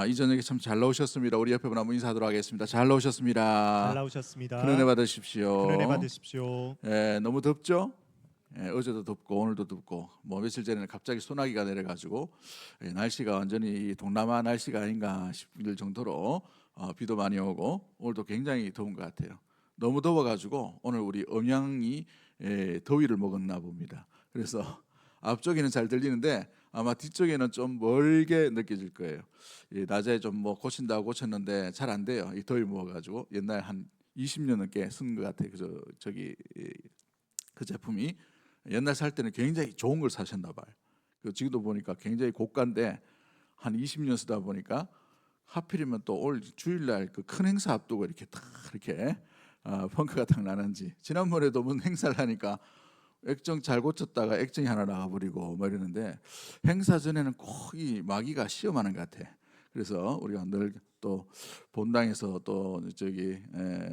이 저녁에 참 잘 나오셨습니다. 우리 옆에 분 한번 인사하도록 하겠습니다. 잘 나오셨습니다. 잘 나오셨습니다. 큰 은혜 받으십시오. 큰 은혜 받으십시오. 너무 덥죠? 어제도 덥고 오늘도 덥고 뭐 며칠 전에는 갑자기 소나기가 내려가지고 날씨가 완전히 동남아 날씨가 아닌가 싶을 정도로 비도 많이 오고 오늘도 굉장히 더운 것 같아요. 너무 더워가지고 오늘 우리 음양이 더위를 먹었나 봅니다. 그래서 앞쪽에는 잘 들리는데 아마 뒤쪽에는 좀 멀게 느껴질 거예요. 낮에 좀 뭐 고친다고 고쳤는데 잘 안 돼요. 이 더위 먹어가지고 옛날 한 20년 넘게 쓴 것 같아요. 그 제품이 옛날 살 때는 굉장히 좋은 걸 사셨나 봐요. 지금도 보니까 굉장히 고가인데 한 20년 쓰다 보니까 하필이면 또 올 주일날 그 큰 행사 앞두고 이렇게 딱 이렇게 펑크가 딱 나는지 지난번에도 무슨 행사를 하니까 액정 잘 고쳤다가 액정이 하나 나가버리고 뭐 이러는데 행사 전에는 꼭 이 마귀가 시험하는 것 같아. 그래서 우리가 늘 또 본당에서 또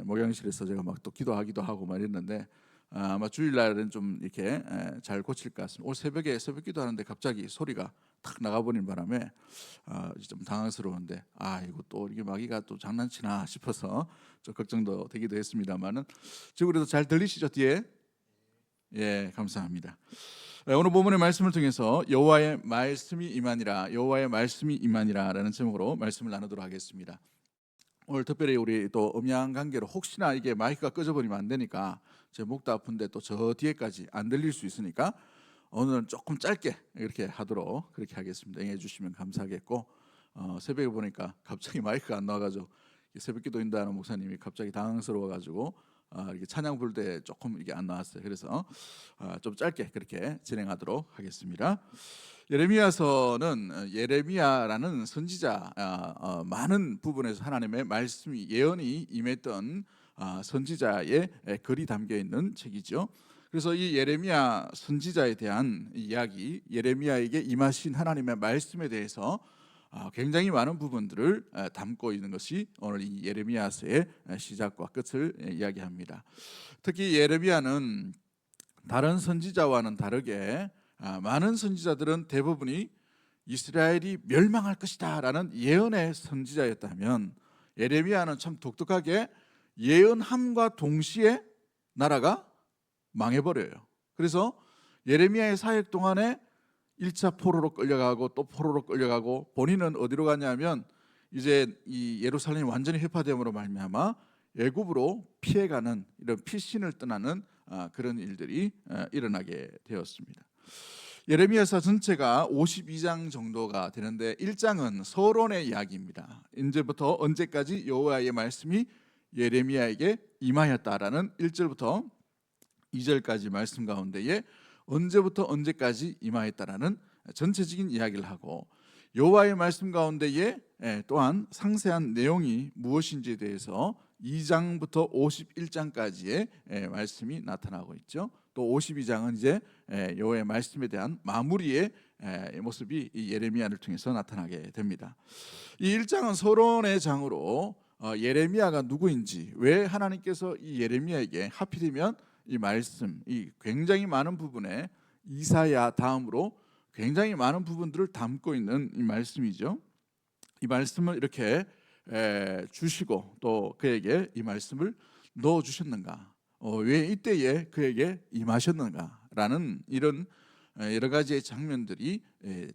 목양실에서 제가 막 또 기도하기도 하고 막 이랬는데 아마 주일날은 좀 이렇게 잘 고칠 것 같습니다. 오늘 새벽에 새벽 기도하는데 갑자기 소리가 탁 나가버린 바람에 좀 당황스러운데 이거 또 이게 마귀가 또 장난치나 싶어서 좀 걱정도 되기도 했습니다만은 지금 그래도 잘 들리시죠 뒤에? 예, 감사합니다. 오늘 본문의 말씀을 통해서 여호와의 말씀이 임하니라라는 제목으로 말씀을 나누도록 하겠습니다. 오늘 특별히 우리 또 음양 관계로 혹시나 이게 마이크가 꺼져버리면 안 되니까 제 목도 아픈데 또 저 뒤에까지 안 들릴 수 있으니까 오늘은 조금 짧게 이렇게 하도록 그렇게 하겠습니다. 응해 주시면 감사하겠고 새벽에 보니까 갑자기 마이크가 안 나와가지고 새벽 기도 인도하는 목사님이 갑자기 당황스러워가지고 이렇게 찬양 부를 때 조금 이게 안 나왔어요. 그래서 좀 짧게 그렇게 진행하도록 하겠습니다. 예레미야서는 예레미야라는 선지자 많은 부분에서 하나님의 말씀이 예언이 임했던 선지자의 글이 담겨 있는 책이죠. 그래서 이 예레미야 선지자에 대한 이야기, 예레미야에게 임하신 하나님의 말씀에 대해서 굉장히 많은 부분들을 담고 있는 것이 오늘 이 예레미야서의 시작과 끝을 이야기합니다. 특히 예레미야는 다른 선지자와는 다르게 많은 선지자들은 대부분이 이스라엘이 멸망할 것이다 라는 예언의 선지자였다면 예레미야는 참 독특하게 예언함과 동시에 나라가 망해버려요. 그래서 예레미야의 사역 동안에 1차 포로로 끌려가고 또 포로로 끌려가고 본인은 어디로 가냐면 이제 이 예루살렘이 완전히 회파됨으로 말미암아 애굽으로 피해가는 이런 피신을 떠나는 그런 일들이 일어나게 되었습니다. 예레미야서 전체가 52장 정도가 되는데 1장은 서론의 이야기입니다. 이제부터 언제까지 여호와의 말씀이 예레미야에게 임하였다라는 1절부터 2절까지 말씀 가운데에 언제부터 언제까지 임하였다라는 전체적인 이야기를 하고 여호와의 말씀 가운데에 또한 상세한 내용이 무엇인지에 대해서 2장부터 51장까지의 말씀이 나타나고 있죠. 또 52장은 이제 여호와의 말씀에 대한 마무리의 모습이 이 예레미야를 통해서 나타나게 됩니다. 이 1장은 서론의 장으로 예레미야가 누구인지, 왜 하나님께서 이 예레미야에게 하필이면 이 말씀, 이 굉장히 많은 부분에 이사야 다음으로 굉장히 많은 부분들을 담고 있는 이 말씀이죠. 이 말씀을 이렇게 주시고 또 그에게 이 말씀을 넣어 주셨는가, 왜 이때에 그에게 임하셨는가라는 이런 여러 가지의 장면들이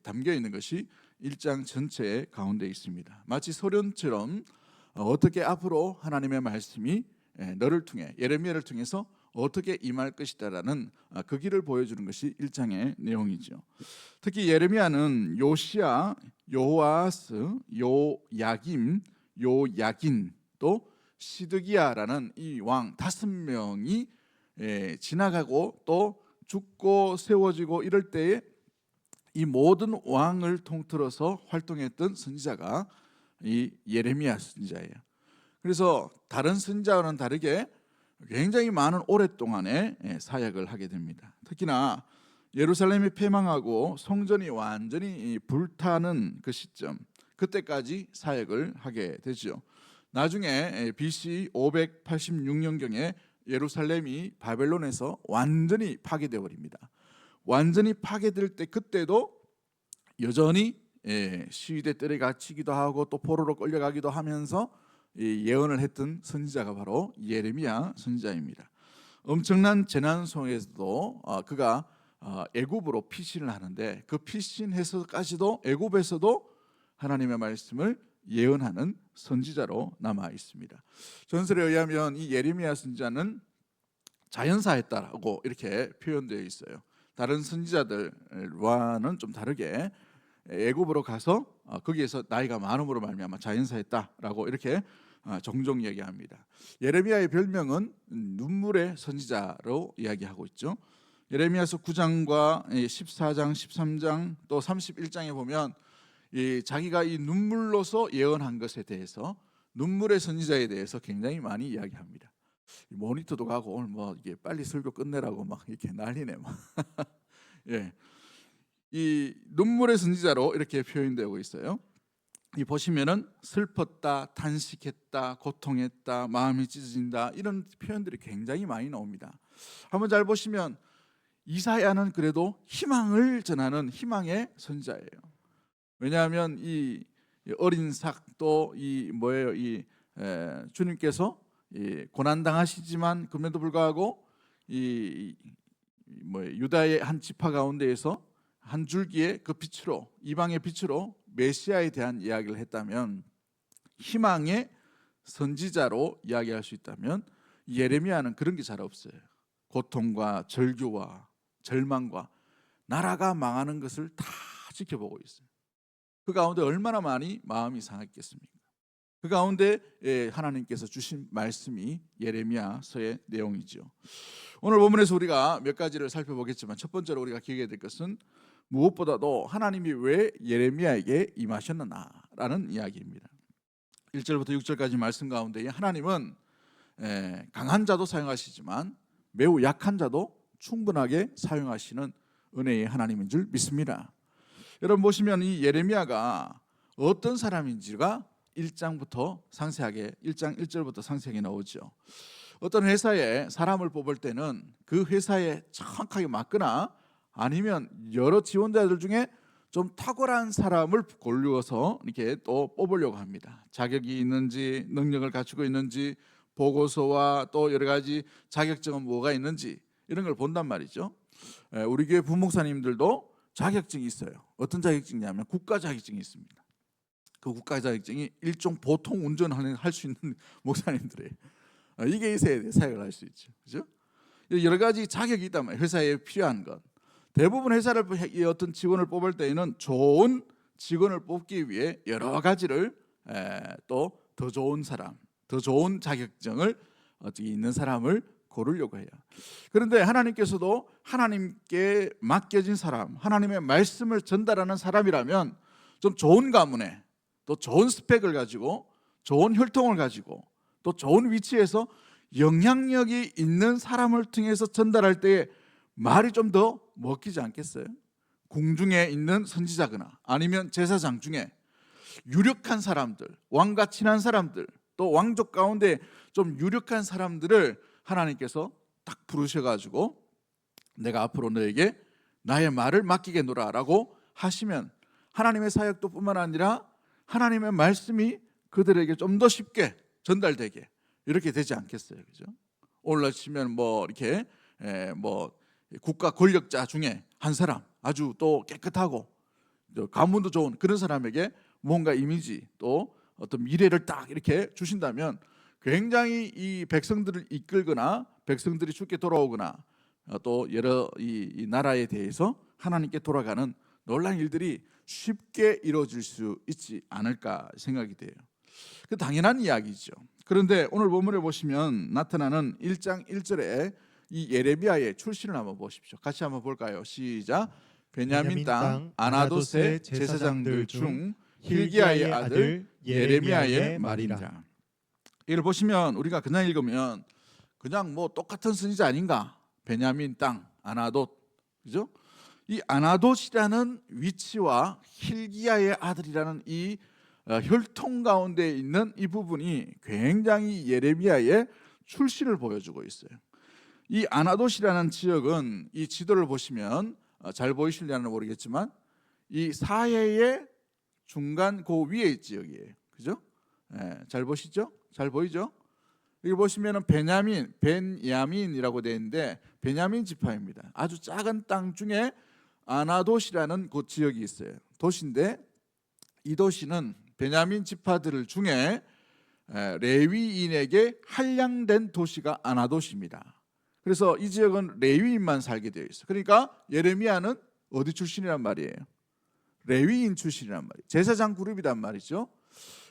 담겨 있는 것이 1장 전체 가운데 있습니다. 마치 서론처럼 어떻게 앞으로 하나님의 말씀이 너를 통해 예레미야를 통해서 어떻게 임할 것이다라는 그 길을 보여주는 것이 1장의 내용이죠. 특히 예레미야는 요시야, 요아스, 요야김, 요야긴 또 시드기야라는 이 왕 5명이 지나가고 또 죽고 세워지고 이럴 때에 이 모든 왕을 통틀어서 활동했던 선지자가 이 예레미야 선지자예요. 그래서 다른 선지자와는 다르게 굉장히 많은 오랫동안의 사역을 하게 됩니다. 특히나 예루살렘이 폐망하고 성전이 완전히 불타는 그 시점, 그때까지 사역을 하게 되죠. 나중에 BC 586년경에 예루살렘이 바벨론에서 완전히 파괴되어 버립니다. 완전히 파괴될 때 그때도 여전히 시위대 뜰에 갇히기도 하고 또 포로로 끌려가기도 하면서 예언을 했던 선지자가 바로 예레미야 선지자입니다. 엄청난 재난 속에서도 그가 애굽으로 피신을 하는데 그 피신해서까지도 애굽에서도 하나님의 말씀을 예언하는 선지자로 남아 있습니다. 전설에 의하면 이 예레미야 선지자는 자연사했다라고 이렇게 표현되어 있어요. 다른 선지자들과는 좀 다르게 애굽으로 가서 거기에서 나이가 많음으로 말미암아 자연사했다라고 이렇게 종종 얘기합니다. 예레미야의 별명은 눈물의 선지자로 이야기하고 있죠. 예레미야서 9장과 14장, 13장 또 31장에 보면 자기가 이 눈물로서 예언한 것에 대해서 눈물의 선지자에 대해서 굉장히 많이 이야기합니다. 모니터도 가고 오늘 뭐 이게 빨리 설교 끝내라고 막 이렇게 난리네 막. 예, 이 눈물의 선지자로 이렇게 표현되고 있어요. 이 보시면은 슬펐다, 탄식했다, 고통했다, 마음이 찢어진다 이런 표현들이 굉장히 많이 나옵니다. 한번 잘 보시면 이사야는 그래도 희망을 전하는 희망의 선지자예요. 왜냐하면 이 어린 삭 또 이 뭐예요 주님께서 고난 당하시지만 그럼에도 불구하고 유다의 한 지파 가운데에서 한 줄기의 그 빛으로 이방의 빛으로 메시아에 대한 이야기를 했다면 희망의 선지자로 이야기할 수 있다면 예레미야는 그런 게 잘 없어요. 고통과 절규와 절망과 나라가 망하는 것을 다 지켜보고 있어요. 그 가운데 얼마나 많이 마음이 상했겠습니까? 그 가운데 하나님께서 주신 말씀이 예레미야서의 내용이죠. 오늘 본문에서 우리가 몇 가지를 살펴보겠지만 첫 번째로 우리가 기억해야 될 것은 무엇보다도 하나님이 왜 예레미야에게 임하셨느냐라는 이야기입니다. 1절부터 6절까지 말씀 가운데 하나님은 강한 자도 사용하시지만 매우 약한 자도 충분하게 사용하시는 은혜의 하나님인 줄 믿습니다. 여러분 보시면 이 예레미야가 어떤 사람인지가 1장부터 상세하게 1장 1절부터 상세하게 나오죠. 어떤 회사에 사람을 뽑을 때는 그 회사에 정확하게 맞거나 아니면 여러 지원자들 중에 좀 탁월한 사람을 고르어서 이렇게 또 뽑으려고 합니다. 자격이 있는지 능력을 갖추고 있는지 보고서와 또 여러 가지 자격증은 뭐가 있는지 이런 걸 본단 말이죠. 우리 교회 부목사님들도 자격증이 있어요. 어떤 자격증이냐면 국가 자격증이 있습니다. 그 국가 자격증이 일종 보통 운전을 할 수 있는 목사님들이에요. 이게 있어야 돼, 사역을 할 수 있죠. 그죠? 여러 가지 자격이 있단 말이에요. 회사에 필요한 것. 대부분 회사를 어떤 직원을 뽑을 때에는 좋은 직원을 뽑기 위해 여러 가지를 또 더 좋은 사람, 더 좋은 자격증을 있는 사람을 고르려고 해요. 그런데 하나님께서도 하나님께 맡겨진 사람, 하나님의 말씀을 전달하는 사람이라면 좀 좋은 가문에 또 좋은 스펙을 가지고 좋은 혈통을 가지고 또 좋은 위치에서 영향력이 있는 사람을 통해서 전달할 때에 말이 좀 더 먹히지 않겠어요? 궁중에 있는 선지자거나 아니면 제사장 중에 유력한 사람들, 왕과 친한 사람들, 또 왕족 가운데 좀 유력한 사람들을 하나님께서 딱 부르셔가지고 내가 앞으로 너에게 나의 말을 맡기겠노라 라고 하시면 하나님의 사역도 뿐만 아니라 하나님의 말씀이 그들에게 좀 더 쉽게 전달되게 이렇게 되지 않겠어요? 그죠? 오늘날 치면 뭐 이렇게 뭐 국가 권력자 중에 한 사람 아주 또 깨끗하고 가문도 좋은 그런 사람에게 뭔가 이미지 또 어떤 미래를 딱 이렇게 주신다면 굉장히 이 백성들을 이끌거나 백성들이 죽게 돌아오거나 또 여러 이 나라에 대해서 하나님께 돌아가는 놀라운 일들이 쉽게 이루어질 수 있지 않을까 생각이 돼요. 그 당연한 이야기죠. 그런데 오늘 본문에 보시면 나타나는 1장 1절에 이 예레미야의 출신을 한번 보십시오. 같이 한번 볼까요? 시작. 베냐민 땅 아나돗의 제사장들 중 hil기야의 아들 예레미야의 말이니라. 이걸 보시면 우리가 그냥 읽으면 그냥 뭐 똑같은 선지자 아닌가? 베냐민 땅 아나돗, 그죠? 이 아나돗이라는 위치와 hil기야의 아들이라는 이 혈통 가운데 있는 이 부분이 굉장히 예레미야의 출신을 보여주고 있어요. 이 아나돗이라는 지역은 이 지도를 보시면 잘 보이실려나 모르겠지만 이 사해의 중간 그 위에 지역이에요. 그죠? 잘 보시죠? 잘 보이죠? 여기 보시면은 베냐민이라고 되어 있는데 베냐민 지파입니다. 아주 작은 땅 중에 아나돗이라는 그 지역이 있어요. 도시인데 이 도시는 베냐민 지파들 중에 레위인에게 할량된 도시가 아나돗입니다. 그래서 이 지역은 레위인만 살게 되어 있어요. 그러니까 예레미야는 어디 출신이란 말이에요? 레위인 출신이란 말이에요. 제사장 그룹이란 말이죠.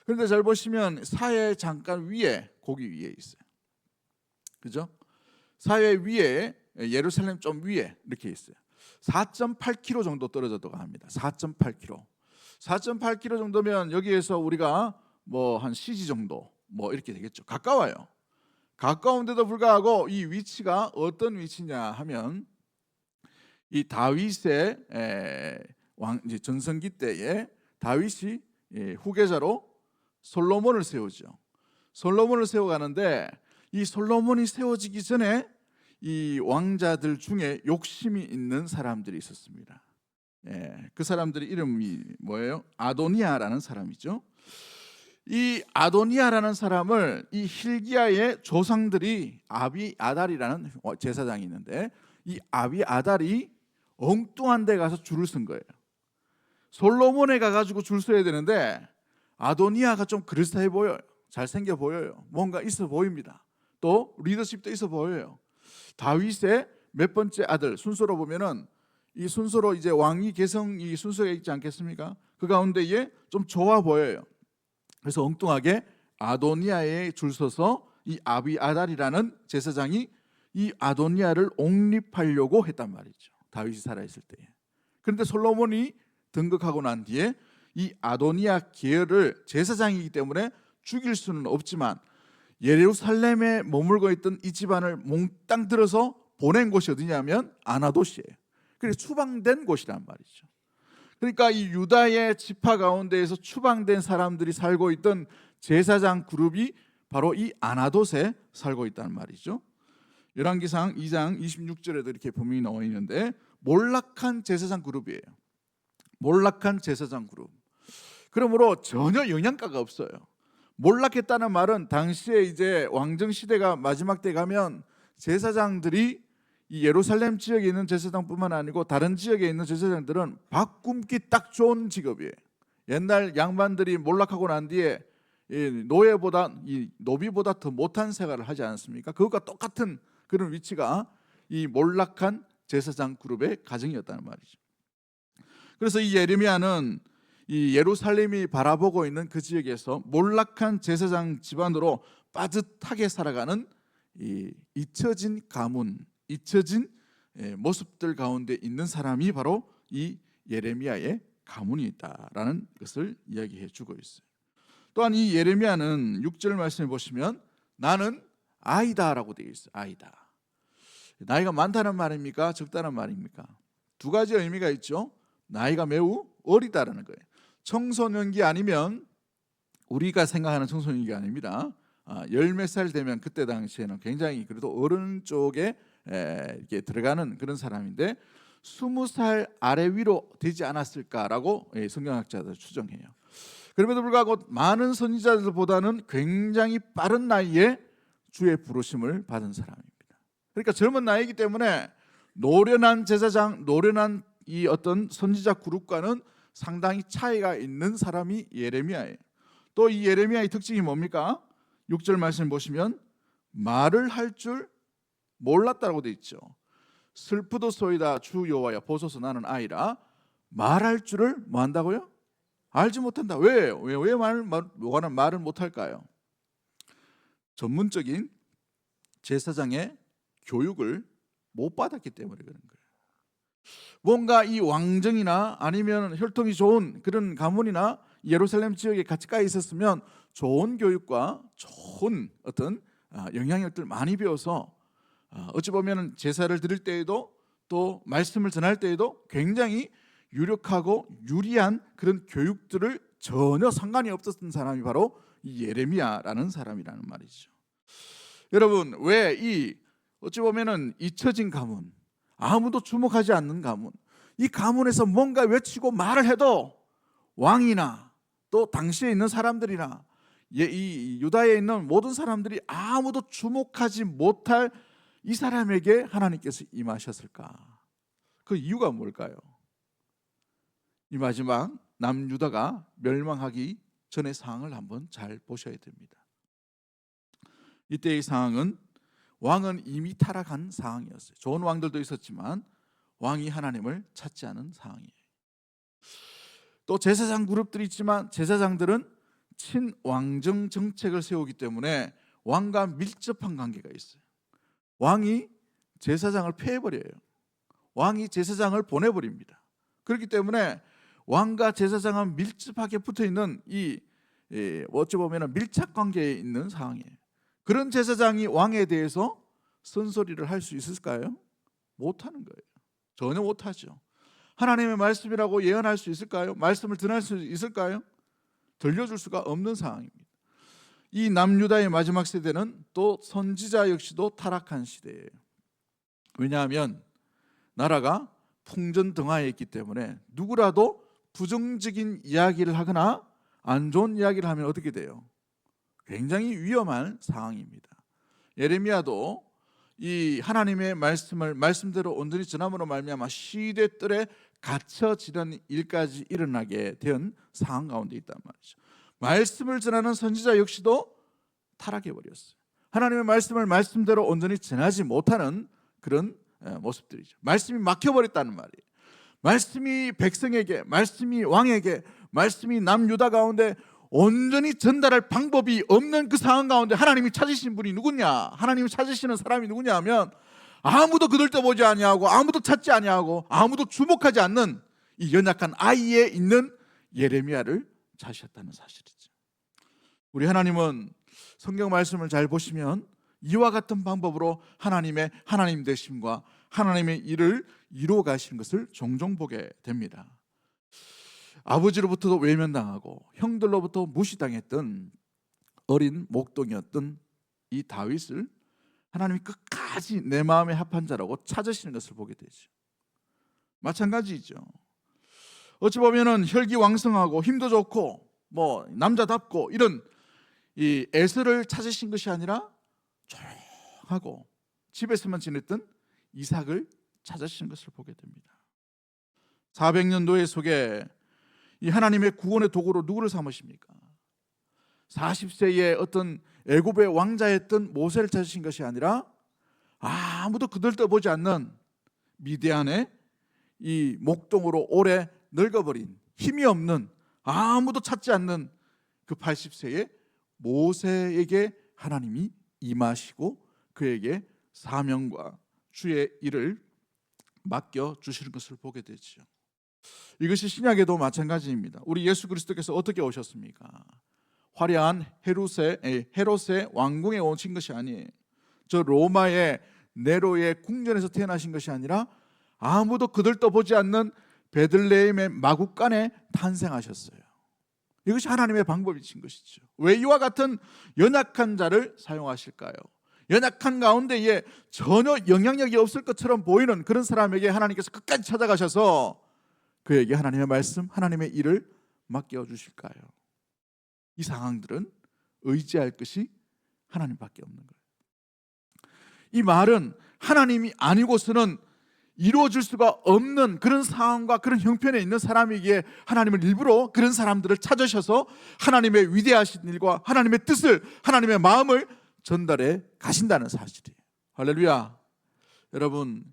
그런데 잘 보시면 사회 잠깐 위에 거기 위에 있어요. 그죠? 사회 위에 예루살렘 좀 위에 이렇게 있어요. 4.8km 정도 떨어졌다고 합니다. 4.8km. 4.8km 정도면 여기에서 우리가 뭐 한 CG 정도 뭐 이렇게 되겠죠. 가까워요. 가까운데도 불구하고 이 위치가 어떤 위치냐 하면 이 다윗의 이제 전성기 때에 다윗이 후계자로 솔로몬을 세우죠. 솔로몬을 세워가는데 이 솔로몬이 세워지기 전에 이 왕자들 중에 욕심이 있는 사람들이 있었습니다. 그 사람들의 이름이 뭐예요? 아도니아라는 사람이죠. 이 아도니아라는 사람을 이 hil기야의 조상들이 아비아달이라는 제사장이 있는데 이 아비아달이 엉뚱한 데 가서 줄을 쓴 거예요. 솔로몬에 가가지고 줄 서야 되는데 아도니아가 좀 그럴싸해 보여요. 잘생겨 보여요. 뭔가 있어 보입니다. 또 리더십도 있어 보여요. 다윗의 몇 번째 아들 순서로 보면은 이 순서로 이제 왕위 계승이 순서가 있지 않겠습니까? 그 가운데에 좀 좋아 보여요. 그래서 엉뚱하게 아도니아에 줄 서서 이 아비아달이라는 제사장이 이 아도니아를 옹립하려고 했단 말이죠. 다윗이 살아있을 때에. 그런데 솔로몬이 등극하고 난 뒤에 이 아도니아 계열을 제사장이기 때문에 죽일 수는 없지만 예루살렘에 머물고 있던 이 집안을 몽땅 들어서 보낸 곳이 어디냐면 아나돗이에요. 그래서 추방된 곳이란 말이죠. 그러니까 이 유다의 지파 가운데에서 추방된 사람들이 살고 있던 제사장 그룹이 바로 이 아나돗에 살고 있다는 말이죠. 열왕기상 2장 26절에도 이렇게 분명히 나와 있는데 몰락한 제사장 그룹이에요. 몰락한 제사장 그룹. 그러므로 전혀 영향가가 없어요. 몰락했다는 말은 당시에 이제 왕정 시대가 마지막 때 가면 제사장들이 이 예루살렘 지역에 있는 제사장뿐만 아니고 다른 지역에 있는 제사장들은 밥 굶기 딱 좋은 직업이에요. 옛날 양반들이 몰락하고 난 뒤에 이 노비보다 더 못한 생활을 하지 않습니까? 그것과 똑같은 그런 위치가 이 몰락한 제사장 그룹의 가정이었다는 말이죠. 그래서 이 예레미야는 이 예루살렘이 바라보고 있는 그 지역에서 몰락한 제사장 집안으로 빠듯하게 살아가는 이 잊혀진 가문, 잊혀진 모습들 가운데 있는 사람이 바로 이 예레미야의 가문이 있다라는 것을 이야기해 주고 있어요. 또한 이 예레미야는 6절 말씀해 보시면 나는 아이다라고 되어 있어요. 아이다. 나이가 많다는 말입니까? 적다는 말입니까? 두 가지 의미가 있죠. 나이가 매우 어리다라는 거예요. 청소년기 아니면 우리가 생각하는 청소년기 아닙니다. 열 몇 살 되면 그때 당시에는 굉장히 그래도 어른 쪽에 이렇게 들어가는 그런 사람인데 20살 아래 위로 되지 않았을까라고 성경학자들 추정해요. 그럼에도 불구하고 많은 선지자들보다는 굉장히 빠른 나이에 주의 부르심을 받은 사람입니다. 그러니까 젊은 나이이기 때문에 노련한 제사장, 노련한 이 어떤 선지자 그룹과는 상당히 차이가 있는 사람이 예레미야예요. 또 이 예레미야의 특징이 뭡니까? 6절 말씀 보시면 말을 할 줄 몰랐다고 돼 있죠. 슬프도소이다 주 여호와여 보소서 나는 아이라. 말할 줄을 뭐 한다고요? 알지 못한다. 왜 말을 못할까요? 전문적인 제사장의 교육을 못 받았기 때문에 그런 거예요. 뭔가 이 왕정이나 아니면 혈통이 좋은 그런 가문이나 예루살렘 지역에 같이 가 있었으면 좋은 교육과 좋은 어떤 영향력들 많이 배워서 어찌 보면 제사를 드릴 때에도 또 말씀을 전할 때에도 굉장히 유력하고 유리한 그런 교육들을 전혀 상관이 없었던 사람이 바로 이 예레미야라는 사람이라는 말이죠. 여러분, 왜 이 어찌 보면은 잊혀진 가문, 아무도 주목하지 않는 가문, 이 가문에서 뭔가 외치고 말을 해도 왕이나 또 당시에 있는 사람들이나 이 유다에 있는 모든 사람들이 아무도 주목하지 못할 이 사람에게 하나님께서 임하셨을까? 그 이유가 뭘까요? 이 마지막 남유다가 멸망하기 전의 상황을 한번 잘 보셔야 됩니다. 이때의 상황은 왕은 이미 타락한 상황이었어요. 좋은 왕들도 있었지만 왕이 하나님을 찾지 않은 상황이에요. 또 제사장 그룹들이 있지만 제사장들은 친왕정 정책을 세우기 때문에 왕과 밀접한 관계가 있어요. 왕이 제사장을 폐해버려요. 왕이 제사장을 보내버립니다. 그렇기 때문에 왕과 제사장은 밀접하게 붙어있는 어찌 보면 밀착 관계에 있는 상황이에요. 그런 제사장이 왕에 대해서 쓴소리를 할 수 있을까요? 못하는 거예요. 전혀 못하죠. 하나님의 말씀이라고 예언할 수 있을까요? 말씀을 전할 수 있을까요? 들려줄 수가 없는 상황입니다. 이 남유다의 마지막 세대는 또 선지자 역시도 타락한 시대예요. 왜냐하면 나라가 풍전등화에 있기 때문에 누구라도 부정적인 이야기를 하거나 안 좋은 이야기를 하면 어떻게 돼요? 굉장히 위험한 상황입니다. 예레미야도 이 하나님의 말씀을 말씀대로 온전히 전함으로 말미암아 시대뜰에 갇혀지는 일까지 일어나게 된 상황 가운데 있단 말이죠. 말씀을 전하는 선지자 역시도 타락해 버렸어요. 하나님의 말씀을 말씀대로 온전히 전하지 못하는 그런 모습들이죠. 말씀이 막혀버렸다는 말이에요. 말씀이 백성에게, 말씀이 왕에게, 말씀이 남유다 가운데 온전히 전달할 방법이 없는 그 상황 가운데 하나님이 찾으신 분이 누구냐? 하나님이 찾으시는 사람이 누구냐 하면 아무도 그들떠보지 아니하고 아무도 찾지 아니하고 아무도 주목하지 않는 이 연약한 아이에 있는 예레미야를 찾으셨다는 사실이죠. 우리 하나님은 성경 말씀을 잘 보시면 이와 같은 방법으로 하나님의 하나님 되심과 하나님의 일을 이루어 가시는 것을 종종 보게 됩니다. 아버지로부터도 외면당하고 형들로부터 무시당했던 어린 목동이었던 이 다윗을 하나님이 끝까지 내 마음에 합한 자라고 찾으시는 것을 보게 되죠. 마찬가지죠. 어찌 보면은 혈기왕성하고 힘도 좋고 남자답고 이런 이 에서를 찾으신 것이 아니라 조용하고 집에서만 지냈던 이삭을 찾으시는 것을 보게 됩니다. 400년 노예 속에 이 하나님의 구원의 도구로 누구를 삼으십니까? 40세의 어떤 애굽의 왕자였던 모세를 찾으신 것이 아니라 아무도 그들떠보지 않는 미디안의 이 목동으로 오래 늙어버린 힘이 없는 아무도 찾지 않는 그 80세의 모세에게 하나님이 임하시고 그에게 사명과 주의 일을 맡겨주시는 것을 보게 되죠. 이것이 신약에도 마찬가지입니다. 우리 예수 그리스도께서 어떻게 오셨습니까? 화려한 헤롯의 왕궁에 오신 것이 아니에요. 저 로마의 네로의 궁전에서 태어나신 것이 아니라 아무도 그들떠보지 않는 베들레헴의 마구간에 탄생하셨어요. 이것이 하나님의 방법이신 것이죠. 왜 이와 같은 연약한 자를 사용하실까요? 연약한 가운데에 전혀 영향력이 없을 것처럼 보이는 그런 사람에게 하나님께서 끝까지 찾아가셔서 그에게 하나님의 말씀, 하나님의 일을 맡겨주실까요? 이 상황들은 의지할 것이 하나님밖에 없는 거예요. 이 말은 하나님이 아니고서는 이루어질 수가 없는 그런 상황과 그런 형편에 있는 사람이기에 하나님은 일부러 그런 사람들을 찾으셔서 하나님의 위대하신 일과 하나님의 뜻을, 하나님의 마음을 전달해 가신다는 사실이에요. 할렐루야. 여러분,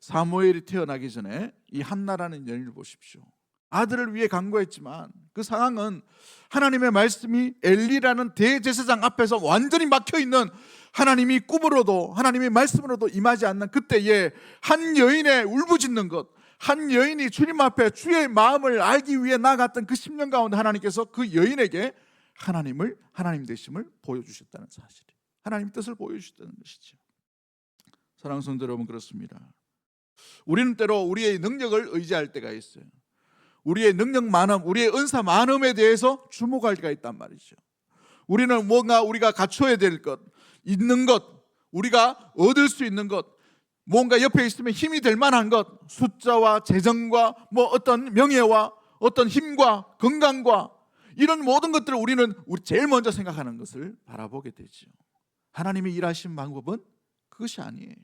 사무엘이 태어나기 전에 이 한나라는 여인을 보십시오. 아들을 위해 간구했지만 그 상황은 하나님의 말씀이 엘리라는 대제사장 앞에서 완전히 막혀있는, 하나님이 꿈으로도 하나님의 말씀으로도 임하지 않는 그때에 한 여인의 울부짖는 것, 한 여인이 주님 앞에 주의 마음을 알기 위해 나갔던 그 10년 가운데 하나님께서 그 여인에게 하나님 되심을 보여주셨다는 사실이에요. 하나님 뜻을 보여주셨다는 것이죠. 사랑하는 성도 여러분, 그렇습니다. 우리는 때로 우리의 능력을 의지할 때가 있어요. 우리의 능력 많음, 우리의 은사 많음에 대해서 주목할 때가 있단 말이죠. 우리는 뭔가 우리가 갖춰야 될 것, 있는 것, 우리가 얻을 수 있는 것, 뭔가 옆에 있으면 힘이 될 만한 것, 숫자와 재정과 어떤 명예와 어떤 힘과 건강과 이런 모든 것들을 우리는 제일 먼저 생각하는 것을 바라보게 되죠. 하나님이 일하신 방법은 그것이 아니에요.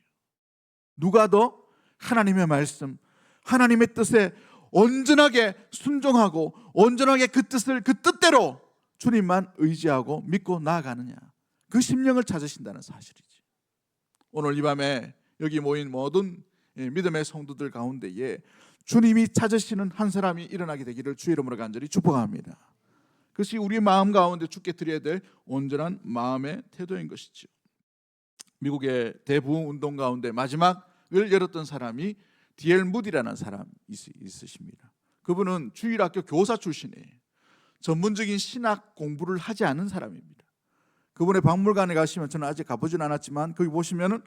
누가 더 하나님의 말씀, 하나님의 뜻에 온전하게 순종하고 온전하게 그 뜻을 그 뜻대로 주님만 의지하고 믿고 나아가느냐, 그 심령을 찾으신다는 사실이지. 오늘 이 밤에 여기 모인 모든 믿음의 성도들 가운데에 주님이 찾으시는 한 사람이 일어나게 되기를 주의 이름으로 간절히 축복합니다. 그것이 우리 마음 가운데 주께 드려야 될 온전한 마음의 태도인 것이죠. 미국의 대부흥 운동 가운데 마지막을 열었던 사람이 D.L. 무디라는 사람이 있으십니다. 그분은 주일학교 교사 출신이에요. 전문적인 신학 공부를 하지 않은 사람입니다. 그분의 박물관에 가시면, 저는 아직 가보진 않았지만 거기 보시면은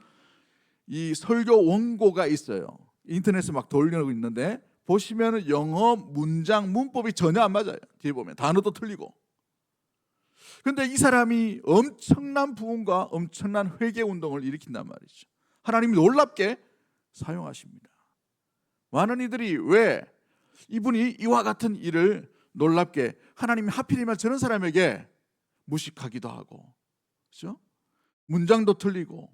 이 설교 원고가 있어요. 인터넷에 막 돌려놓고 있는데 보시면은 영어 문장 문법이 전혀 안 맞아요. 뒤에 보면 단어도 틀리고. 그런데 이 사람이 엄청난 부흥과 엄청난 회개 운동을 일으킨단 말이죠. 하나님이 놀랍게 사용하십니다. 많은 이들이 왜 이분이 이와 같은 일을 놀랍게, 하나님이 하필이면 저런 사람에게 무식하기도 하고, 그렇죠? 문장도 틀리고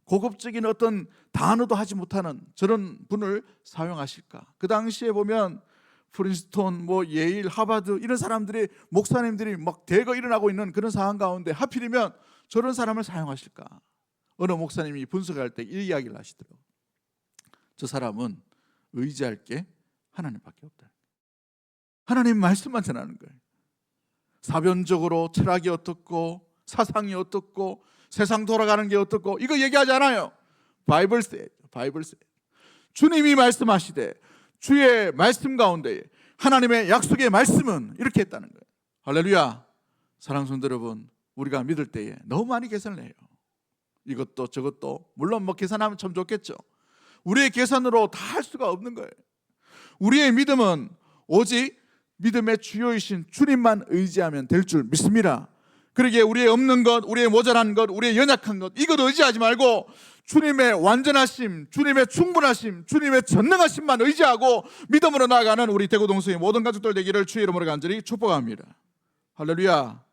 고급적인 어떤 단어도 하지 못하는 저런 분을 사용하실까? 그 당시에 보면 프린스톤, 예일, 하버드 이런 사람들이, 목사님들이 막 대거 일어나고 있는 그런 상황 가운데 하필이면 저런 사람을 사용하실까? 어느 목사님이 분석할 때 이 이야기를 하시더라고요. 저 사람은 의지할 게 하나님밖에 없다. 하나님 말씀만 전하는 거예요. 사변적으로 철학이 어떻고 사상이 어떻고 세상 돌아가는 게 어떻고 이거 얘기하지 않아요. 바이블 세. 주님이 말씀하시되 주의 말씀 가운데 하나님의 약속의 말씀은 이렇게 했다는 거예요. 할렐루야. 사랑하는 성도 여러분, 우리가 믿을 때에 너무 많이 계산을 해요. 이것도 저것도, 물론 계산하면 참 좋겠죠. 우리의 계산으로 다 할 수가 없는 거예요. 우리의 믿음은 오직 믿음의 주요이신 주님만 의지하면 될 줄 믿습니다. 그러기에 우리의 없는 것, 우리의 모자란 것, 우리의 연약한 것, 이것 의지하지 말고 주님의 완전하심, 주님의 충분하심, 주님의 전능하심만 의지하고 믿음으로 나아가는 우리 대구동성의 모든 가족들 되기를 주의 이름으로 간절히 축복합니다. 할렐루야.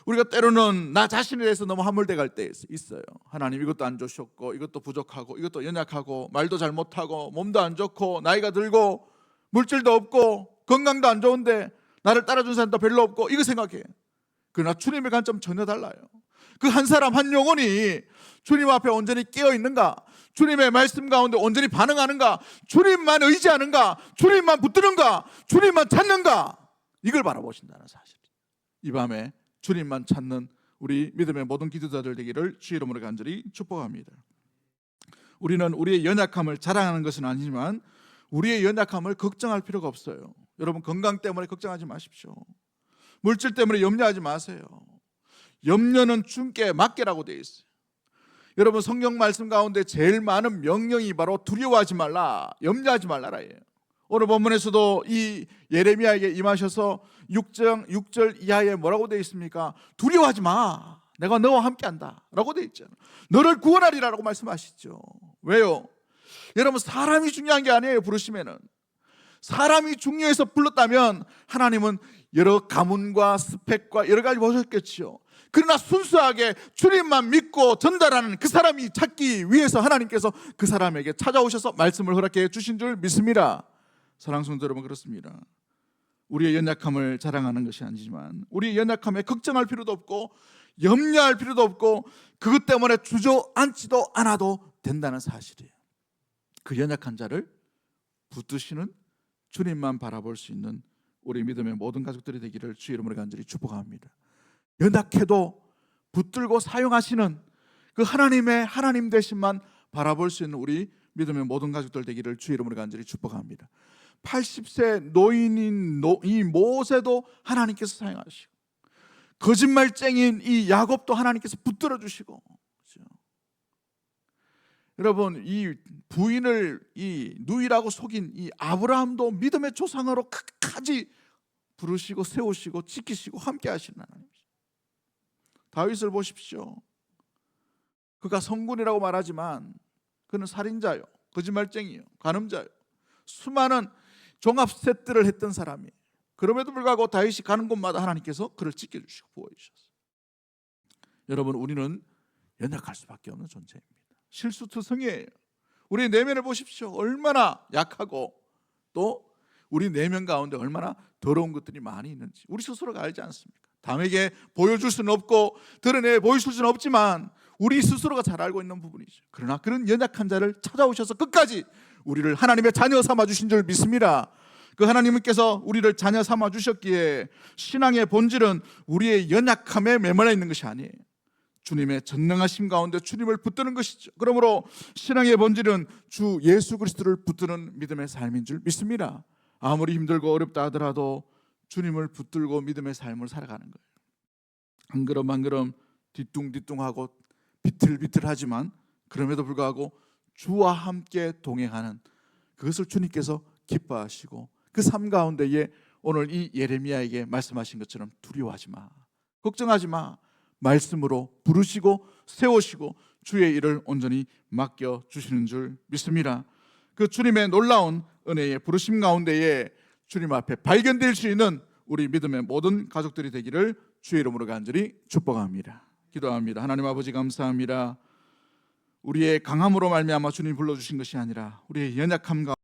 우리가 때로는 나 자신에 대해서 너무 함몰돼 갈 때 있어요. 하나님 이것도 안 주셨고, 이것도 부족하고, 이것도 연약하고, 말도 잘 못하고, 몸도 안 좋고, 나이가 들고, 물질도 없고, 건강도 안 좋은데 나를 따라준 사람도 별로 없고, 이거 생각해. 그러나 주님의 관점 전혀 달라요. 그 한 사람 한 영혼이 주님 앞에 온전히 깨어 있는가, 주님의 말씀 가운데 온전히 반응하는가, 주님만 의지하는가, 주님만 붙드는가, 주님만 찾는가, 이걸 바라보신다는 사실. 이 밤에 주님만 찾는 우리 믿음의 모든 기도자들 되기를 주의 이름으로 간절히 축복합니다. 우리는 우리의 연약함을 자랑하는 것은 아니지만 우리의 연약함을 걱정할 필요가 없어요. 여러분, 건강 때문에 걱정하지 마십시오. 물질 때문에 염려하지 마세요. 염려는 주께 맡기라고 되어 있어요. 여러분, 성경 말씀 가운데 제일 많은 명령이 바로 두려워하지 말라, 염려하지 말라라예요. 오늘 본문에서도 이 예레미야에게 임하셔서 6절 이하에 뭐라고 되어 있습니까? 두려워하지 마, 내가 너와 함께한다 라고 되어 있잖아요. 너를 구원하리라고 말씀하시죠. 왜요? 여러분, 사람이 중요한 게 아니에요. 부르시면은 사람이 중요해서 불렀다면 하나님은 여러 가문과 스펙과 여러 가지 보셨겠지요. 그러나 순수하게 주님만 믿고 전달하는 그 사람이 찾기 위해서 하나님께서 그 사람에게 찾아오셔서 말씀을 허락해 주신 줄 믿습니다. 사랑하는 성도 여러분, 그렇습니다. 우리의 연약함을 자랑하는 것이 아니지만 우리의 연약함에 걱정할 필요도 없고 염려할 필요도 없고 그것 때문에 주저앉지도 않아도 된다는 사실이에요. 그 연약한 자를 붙드시는 주님만 바라볼 수 있는 우리 믿음의 모든 가족들이 되기를 주의 이름으로 간절히 축복합니다. 연약해도 붙들고 사용하시는 그 하나님의 하나님 되심만 바라볼 수 있는 우리 믿음의 모든 가족들 되기를 주의 이름으로 간절히 축복합니다. 80세 노인인 이 모세도 하나님께서 사용하시고, 거짓말쟁이인 이 야곱도 하나님께서 붙들어 주시고, 그렇죠? 여러분, 이 부인을 이 누이라고 속인 이 아브라함도 믿음의 조상으로 끝까지 부르시고 세우시고 지키시고 함께 하시는 하나님이죠. 다윗을 보십시오. 그가 성군이라고 말하지만 그는 살인자요, 거짓말쟁이요, 간음자요, 수많은 종합세트를 했던 사람이에요. 그럼에도 불구하고 다윗이 가는 곳마다 하나님께서 그를 지켜주시고 보호해주셨어요. 여러분, 우리는 연약할 수밖에 없는 존재입니다. 실수투성이에요. 우리 내면을 보십시오. 얼마나 약하고 또 우리 내면 가운데 얼마나 더러운 것들이 많이 있는지 우리 스스로가 알지 않습니까? 남에게 보여줄 수는 없고 드러내 보여줄 수는 없지만 우리 스스로가 잘 알고 있는 부분이죠. 그러나 그런 연약한 자를 찾아오셔서 끝까지 우리를 하나님의 자녀 삼아주신 줄 믿습니다. 그 하나님께서 우리를 자녀 삼아주셨기에 신앙의 본질은 우리의 연약함에 메말라 있는 것이 아니에요. 주님의 전능하심 가운데 주님을 붙드는 것이죠. 그러므로 신앙의 본질은 주 예수 그리스도를 붙드는 믿음의 삶인 줄 믿습니다. 아무리 힘들고 어렵다 하더라도 주님을 붙들고 믿음의 삶을 살아가는 거예요. 한 걸음 한 걸음 뒤뚱뒤뚱하고 비틀비틀하지만 그럼에도 불구하고 주와 함께 동행하는 그것을 주님께서 기뻐하시고 그 삶 가운데에 오늘 이 예레미야에게 말씀하신 것처럼 두려워하지 마, 걱정하지 마, 말씀으로 부르시고 세우시고 주의 일을 온전히 맡겨주시는 줄 믿습니다. 그 주님의 놀라운 은혜의 부르심 가운데에 주님 앞에 발견될 수 있는 우리 믿음의 모든 가족들이 되기를 주의 이름으로 간절히 축복합니다. 기도합니다. 하나님 아버지 감사합니다. 우리의 강함으로 말미암아 주님 불러주신 것이 아니라 우리의 연약함 가운데